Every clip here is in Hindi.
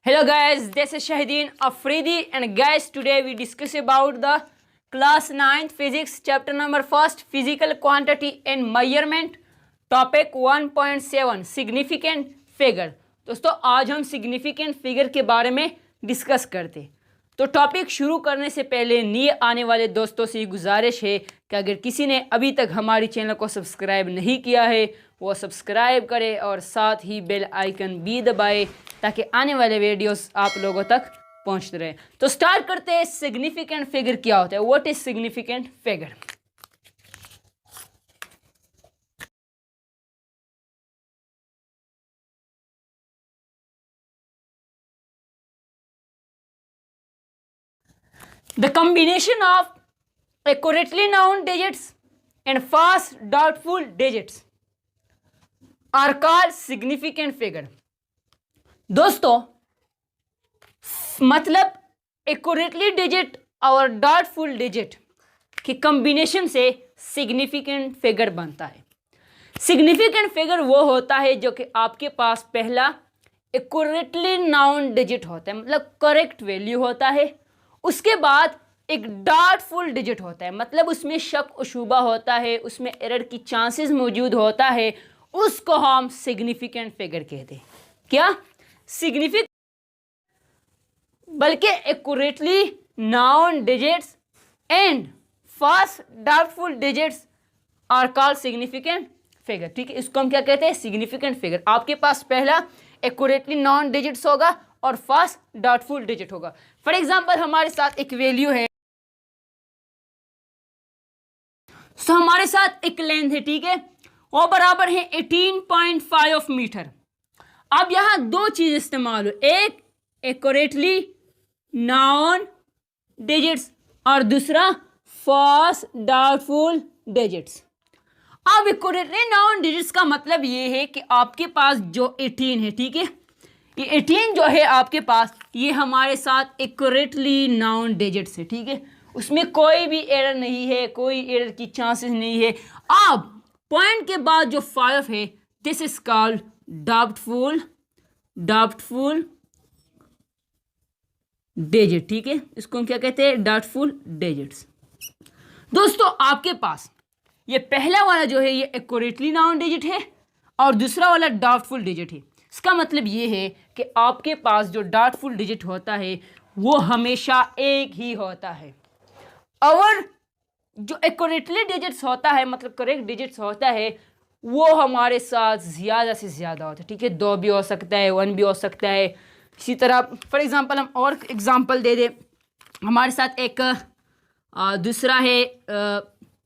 Hello guys, this is Shahideen Afridi and guys today we discuss about the class 9th physics chapter number 1st physical quantity and measurement topic 1.7 significant figure। दोस्तों आज हम significant figure के बारे में डिस्कस करते। तो टॉपिक शुरू करने से पहले नए आने वाले दोस्तों से गुजारिश है कि अगर किसी ने अभी तक हमारी चैनल को सब्सक्राइब नहीं किया है वो सब्सक्राइब करे और साथ ही बेल आइकन भी दबाए ताकि आने वाले वीडियोस आप लोगों तक पहुंचते रहे। तो स्टार्ट करते हैं। सिग्निफिकेंट फिगर क्या होता है? What is significant figure? The combination of accurately known digits and fast doubtful digits are called significant figure। दोस्तों मतलब एक्यूरेटली डिजिट और डाउटफुल डिजिट के कॉम्बिनेशन से सिग्निफिकेंट फिगर बनता है। सिग्निफिकेंट फिगर वो होता है जो कि आपके पास पहला एक्यूरेटली नाउन डिजिट होता है, मतलब करेक्ट वैल्यू होता है। उसके बाद एक डाउटफुल डिजिट होता है, मतलब उसमें शक और शुबा होता है, उसमें एरर की चांसेस मौजूद होता है। उसको हम सिग्निफिकेंट फिगर कहते हैं। क्या? सिग्निफिकेंट बल्कि accurately known digits and first doubtful digits are called significant figure. ठीक है, इसको हम क्या कहते हैं? Significant figure. आपके पास पहला एक्यूरेटली नाउन डिजिट्स होगा और फास्ट डाउटफुल डिजिट होगा। फॉर एग्जांपल हमारे साथ एक वैल्यू है, तो हमारे साथ एक लेंथ है, ठीक है, वो बराबर है 18.5 मीटर। अब यहां दो चीज इस्तेमाल हो, एक एक्यूरेटली नाउन डिजिट्स और दूसरा फास्ट डाउटफुल डिजिट्स। अब एक्यूरेटली नाउन डिजिट्स का मतलब ये है कि आपके पास जो 18 है, ठीक है, ये 18 जो है आपके पास, ये हमारे साथ एक्यूरेटली नाउन डिजिट्स है, ठीक है, उसमें कोई भी एरर नहीं है, कोई एरर की चांसेस नहीं है। अब पॉइंट के बाद जो 5 है, this is called doubtful digit. ठीक है, इसको हम क्या कहते हैं? Doubtful digits. दोस्तों आपके पास ये पहला वाला जो है ये एक्यूरेटली नाउन डिजिट है और दूसरा वाला डाउटफुल डिजिट है। इसका मतलब ये है कि आपके पास जो डाउटफुल डिजिट होता है वो हमेशा एक ही होता है और जो एक्यूरेटली डिजिट्स होता है, मतलब करेक्ट डिजिट्स होता है, वो हमारे साथ ज़्यादा से ज़्यादा होता है। ठीक है, 2 भी हो सकता है, 1 भी हो सकता है। इसी तरह फॉर एग्जांपल हम और एग्जांपल दे दें। हमारे साथ एक दूसरा है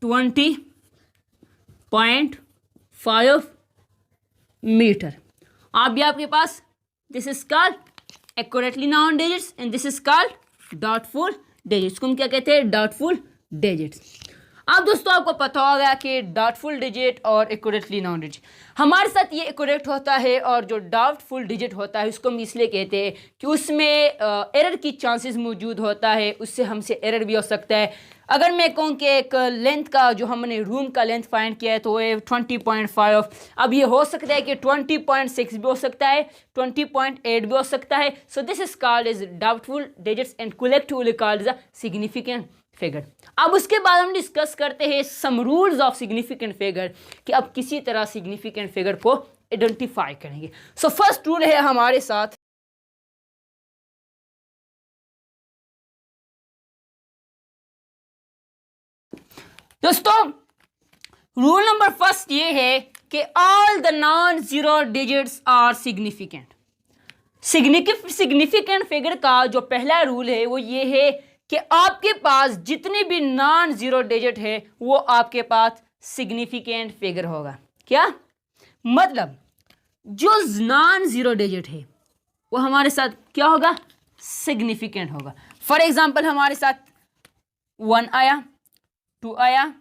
20.5 मीटर। अब भी आपके पास this is called accurately known digits and this is called doubtful digits. को हम क्या कहते हैं? Doubtful digits. अब दोस्तों आपको पता होगा कि डाउटफुल डिजिट और एक्यूरेटली नाउन डिजिट, हमारे साथ ये एक्यूरेट होता है और जो डाउटफुल डिजिट होता है उसको हम इसलिए कहते हैं कि उसमें एरर की चांसेस मौजूद होता है, उससे हमसे एरर भी हो सकता है। अगर मैं कहूँ कि एक लेंथ का जो हमने रूम का लेंथ फाइंड किया है तो वो 20.5, अब ये हो सकता है कि 20.6 भी हो सकता है, 20.8 भी हो सकता है। So this is called as doubtful digits and collectively called as a significant figure. अब उसके बाद हम डिस्कस करते हैं some rules of significant figure कि अब किसी तरह सिग्निफिकेंट फिगर को आइडेंटिफाई करेंगे। सो फर्स्ट रूल है हमारे साथ, दोस्तों रूल नंबर फर्स्ट ये है कि all the non zero digits are significant. Significant figure का जो पहला रूल है वो ये है कि आपके पास जितने भी नॉन जीरो डिजिट है वो आपके पास सिग्निफिकेंट फिगर होगा। क्या मतलब? जो नॉन जीरो डिजिट है वो हमारे साथ क्या होगा? सिग्निफिकेंट होगा। फॉर एग्जांपल हमारे साथ 1 आया, 2 आया,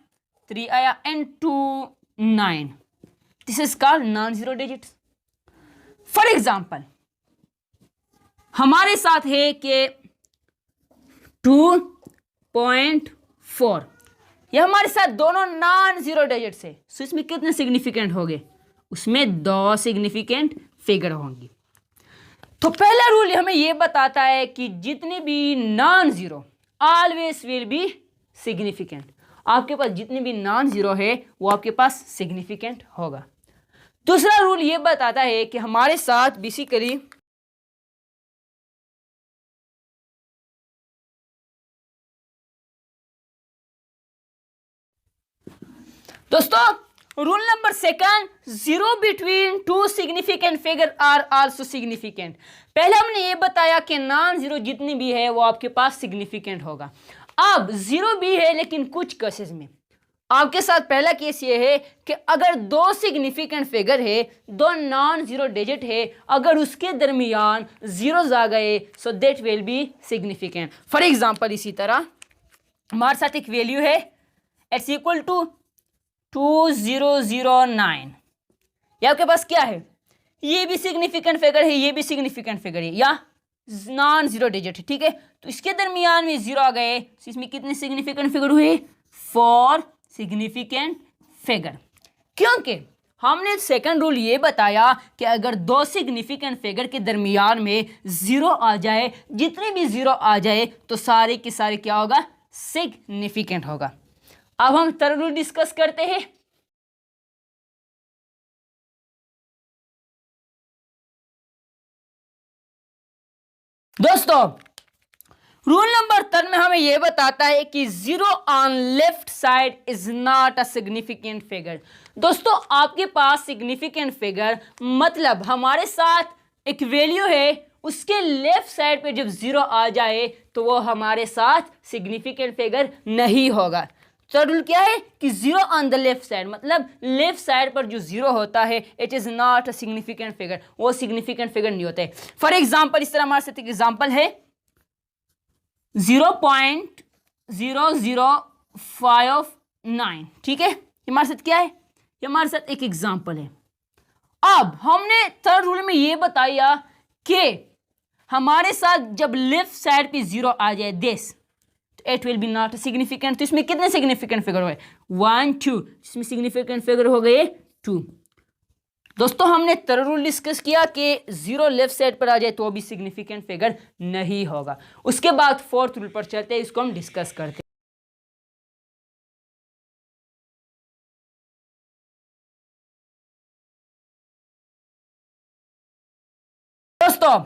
3 आया and 2 9। This is called non zero digits. For example हमारे साथ है कि 2.4, ये हमारे साथ दोनों नॉन जीरो डिजिट्स है। सो इसमें कितने सिग्निफिकेंट हो गए? उसमें 2 सिग्निफिकेंट फिगर होंगी। तो पहला रूल हमें ये बताता है कि जितनी भी non zero always will be significant. आपके पास जितने भी नॉन जीरो है वो आपके पास सिग्निफिकेंट होगा। दूसरा रूल ये बताता है कि हमारे साथ बेसिकली दोस्तों rule number second, zero between two significant figure are also significant. पहले हमने ये बताया कि नॉन जीरो जितनी भी है वो आपके पास सिग्निफिकेंट होगा। अब जीरो भी है लेकिन कुछ केसेस में। आपके साथ पहला केस ये है कि अगर दो सिग्निफिकेंट फिगर है, दो नॉन जीरो डिजिट है, अगर उसके दरमियान जीरोस आ गए so that will be significant. For example इसी तरह हमारे साथ एक वैल्यू है इट्स इक्वल टू 2009। ये आपके पास क्या है, ये भी सिग्निफिकेंट फिगर है, ये भी सिग्निफिकेंट फिगर है या नॉन जीरो डिजिट है, ठीक है। तो इसके दरमियान में जीरो आ गए तो इसमें कितने सिग्निफिकेंट फिगर हुए, 4 सिग्निफिकेंट फिगर। क्योंकि हमने सेकंड रूल ये बताया कि अगर दो सिग्निफिकेंट फिगर के दरमियान में जीरो आ जाए, जितने भी जीरो आ जाए तो सारे के सारे क्या होगा, सिग्निफिकेंट होगा। अब हम थर्ड रूल डिस्कस करते हैं। दोस्तों रूल नंबर 3 में हमें यह बताता है कि zero on left side is not a significant figure. दोस्तों आपके पास सिग्निफिकेंट फिगर मतलब हमारे साथ एक वैल्यू है, उसके लेफ्ट साइड पे जब जीरो आ जाए तो वो हमारे साथ सिग्निफिकेंट फिगर नहीं होगा। तो रूल क्या है कि zero on the left side मतलब लेफ्ट साइड पर जो जीरो होता है it is not a significant figure, वो सिग्निफिकेंट फिगर नहीं होता है। फॉर एग्जांपल इस तरह हमारे साथ एक एग्जांपल है 0.0059, ठीक है। हमारे साथ क्या है, ये हमारे साथ एक एग्जांपल है। अब हमने थर्ड रूल में ये बताया कि हमारे साथ जब लेफ्ट साइड पे जीरो आ जाए this it will be not significant. तो इसमें कितने सिग्निफिकेंट फिगर हुए, 1 2, इसमें सिग्निफिकेंट फिगर हो गए 2। दोस्तों हमने थर्ड रूल डिस्कस किया कि जीरो लेफ्ट साइड पर आ जाए तो भी सिग्निफिकेंट फिगर नहीं होगा। उसके बाद फोर्थ रूल पर चलते हैं, इसको हम डिस्कस करते हैं। दोस्तों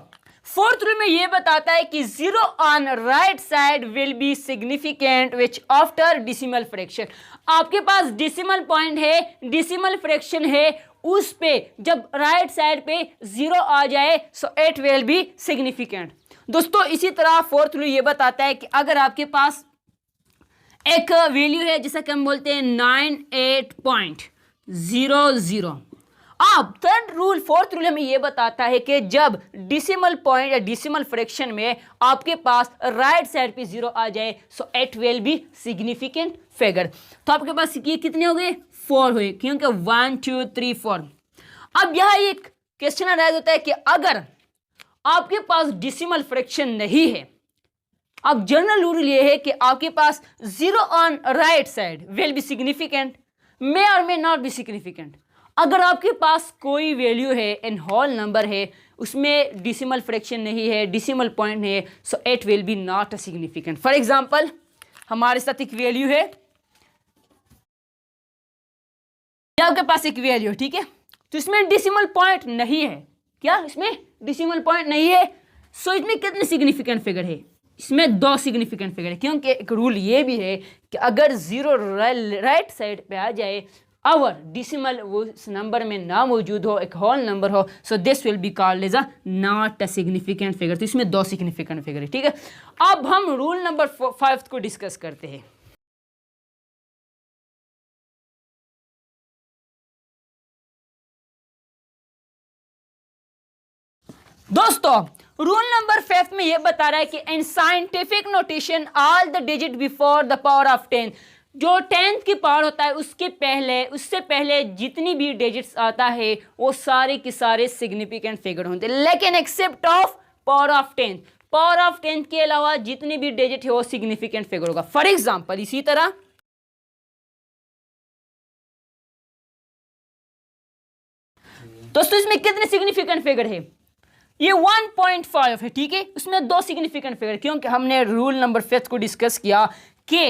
फोर्थ रूल में यह बताता है कि zero on right side will be significant which after decimal fraction. आपके पास डिसिमल पॉइंट है, डिसिमल फ्रैक्शन है, उस पे जब राइट साइड पे जीरो आ जाए so it will be significant. दोस्तों इसी तरह फोर्थ रूल ये बताता है कि अगर आपके पास एक वैल्यू है जैसा कि हम बोलते हैं 98.00, अब थर्ड रूल फोर्थ रूल हमें यह बताता है कि जब डिसिमल पॉइंट या डिसिमल फ्रैक्शन में आपके पास राइट साइड पे जीरो आ जाए so it will be significant figure. तो आपके पास ये कितने हो गए, 4 हुए, क्योंकि 1 2 3 4। अब यह एक क्वेश्चन अराइज होता है कि अगर आपके पास डिसिमल फ्रैक्शन नहीं है, अब जनरल रूल ये है कि आपके पास zero on right side will be significant, may और मे नॉट बी सिग्निफिकेंट। अगर आपके पास कोई वैल्यू है इन होल नंबर है, उसमें डिसिमल फ्रैक्शन नहीं है, डिसिमल पॉइंट नहीं है, so it will be not a significant. For example हमारे साथ एक वैल्यू है, आपके पास एक वैल्यू है, ठीक है, तो इसमें डिसिमल पॉइंट नहीं है, क्या इसमें डिसिमल पॉइंट नहीं है, सो इसमें कितने सिग्निफिकेंट फिगर है, इसमें 2 सिग्निफिकेंट फिगर है। क्योंकि एक रूल ये भी है कि अगर जीरो राइट साइड पे आ जाए और डिसिमल उस नंबर में ना मौजूद हो, एक होल नंबर हो, so this will be called as a not a significant figure. तो इसमें 2 सिग्निफिकेंट फिगर है, ठीक है। अब हम रूल नंबर 5 को डिस्कस करते हैं। दोस्तों रूल नंबर 5 में यह बता रहा है कि in scientific notation all the digit before the power of 10, जो 10th की पावर होता है उसके पहले, उससे पहले जितनी भी डिजिट्स आता है वो सारे के सारे सिग्निफिकेंट फिगर होते हैं, लेकिन except of power of 10th, power of 10th के अलावा जितनी भी डिजिट है वो सिग्निफिकेंट फिगर होगा। फॉर एग्जाम्पल इसी तरह दोस्तों इसमें कितने सिग्निफिकेंट फिगर है, ये 1.5 है, ठीक है। उसमें दो सिग्निफिकेंट फिगर, क्योंकि हमने रूल नंबर 5 को डिस्कस किया कि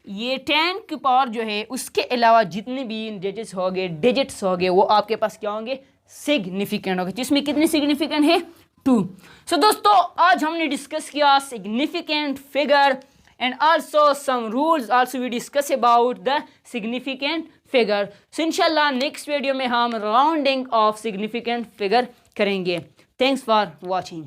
ये 10 की पावर जो है उसके अलावा जितने भी डिजिट्स होंगे वो आपके पास क्या होंगे, सिग्निफिकेंट होंगे। जिसमें कितने सिग्निफिकेंट है, 2। सो दोस्तों आज हमने डिस्कस किया significant figure and also some rules also we discuss about the significant figure. So inshallah next video में हम rounding of significant figure करेंगे। Thanks for watching.